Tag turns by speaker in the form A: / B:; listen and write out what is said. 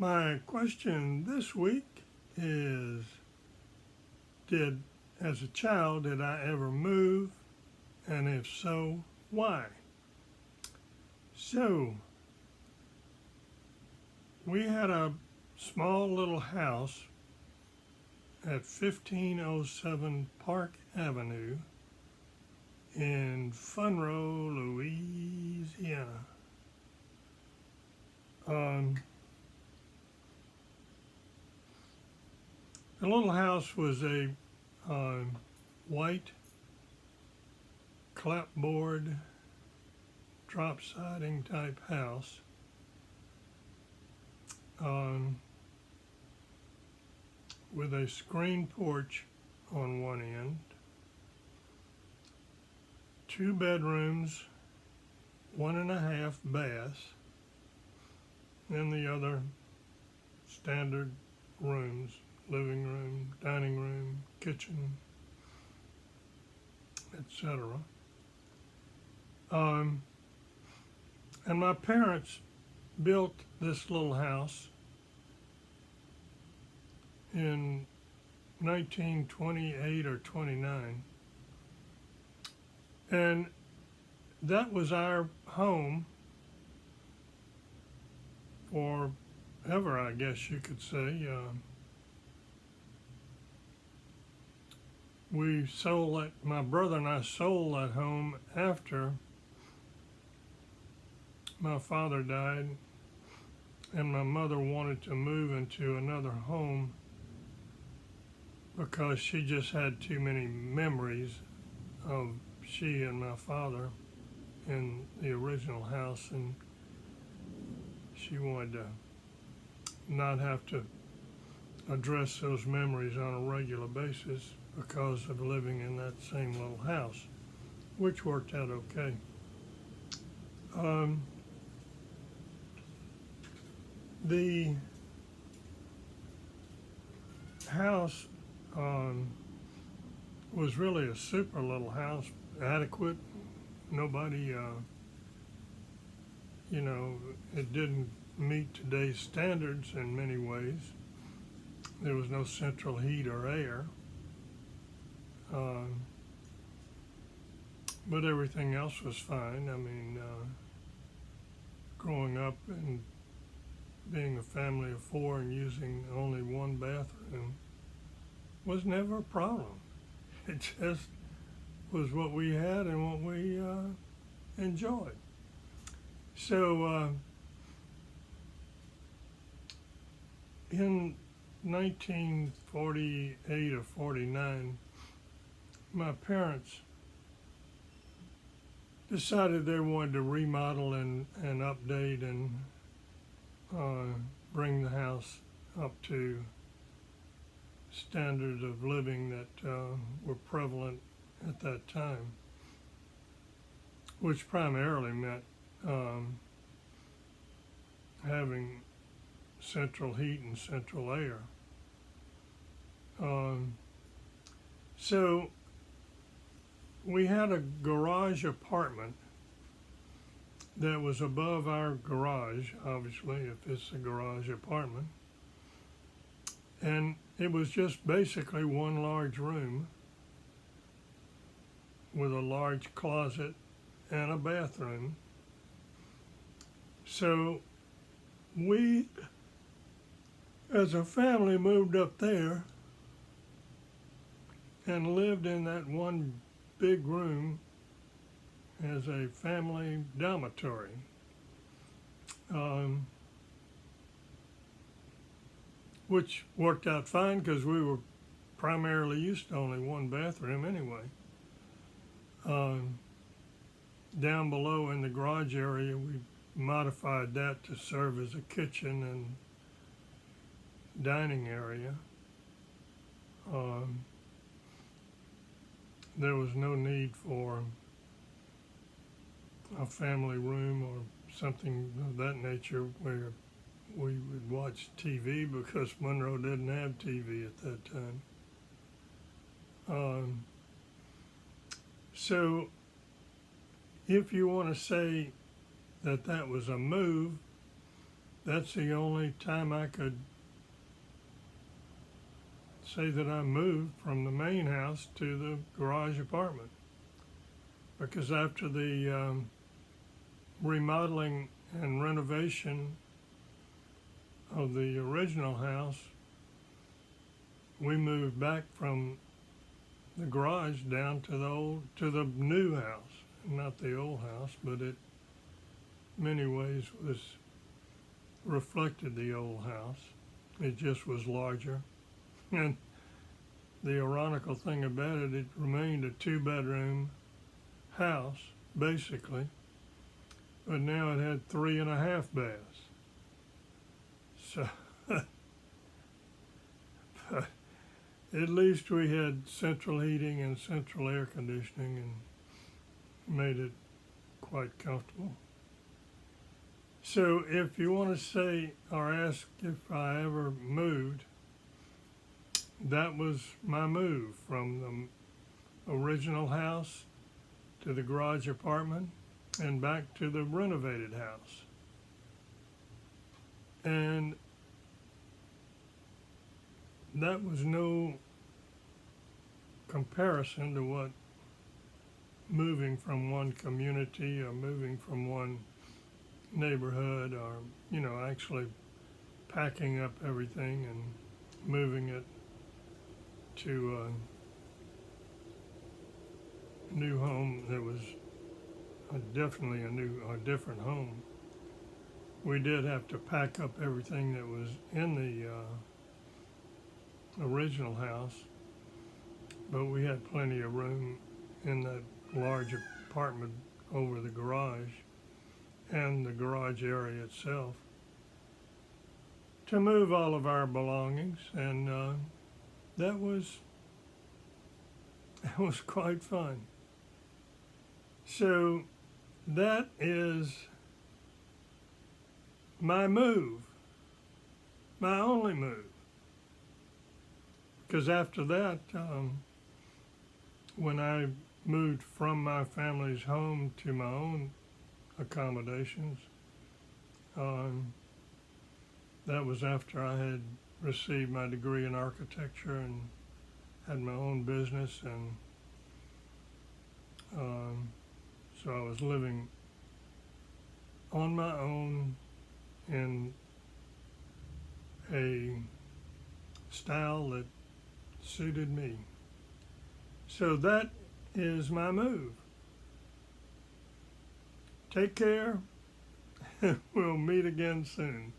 A: My question this week is, as a child, did I ever move? And if so, why? So, we had a small little house at 1507 Park Avenue in Funroe, Louisiana. The little house was a white clapboard drop siding type house. With a screen porch on one end, 2 bedrooms, 1.5 baths, and the other standard rooms, living room, dining room, kitchen, etc. And my parents built this little house in 1928 or 29. And that was our home forever, I guess you could say. My brother and I sold that home after my father died, and my mother wanted to move into another home because she just had too many memories of she and my father in the original house, and she wanted to not have to address those memories on a regular basis because of living in that same little house, which worked out okay. The house was really a super little house, adequate. Nobody, it didn't meet today's standards in many ways. There was no central heat or air. But everything else was fine. I mean, growing up and being a family of 4 and using only one bathroom was never a problem. It just was what we had and what we enjoyed. So in 1948 or 49, my parents decided they wanted to remodel and update and bring the house up to standards of living that were prevalent at that time, which primarily meant having central heat and central air. So we had a garage apartment that was above our garage, obviously, if it's a garage apartment. And it was just basically one large room with a large closet and a bathroom. So we, as a family, moved up there and lived in that one big room as a family dormitory. Which worked out fine because we were primarily used to only one bathroom anyway. Down below in the garage area, we modified that to serve as a kitchen and dining area. There was no need for a family room or something of that nature where we would watch TV because Monroe didn't have TV at that time. So if you want to say that that was a move, that's the only time I could say that I moved from the main house to the garage apartment. Because after the remodeling and renovation of the original house, we moved back from the garage down to the new house, not the old house, but it many ways was reflected the old house. It just was larger. And the ironical thing about it, it remained a 2-bedroom house, basically, but now it had 3.5 baths. So, but at least we had central heating and central air conditioning and made it quite comfortable. So if you want to say or ask if I ever moved, that was my move from the original house to the garage apartment and back to the renovated house. And that was no comparison to what moving from one community or moving from one neighborhood or, actually packing up everything and moving it to a new home that was definitely a different home. We did have to pack up everything that was in the original house, but we had plenty of room in that large apartment over the garage and the garage area itself to move all of our belongings, and that was quite fun. So that is my move, my only move. Because after that, when I moved from my family's home to my own accommodations, that was after I had received my degree in architecture and had my own business, and so I was living on my own in a style that suited me. So that is my move. Take care. We'll meet again soon.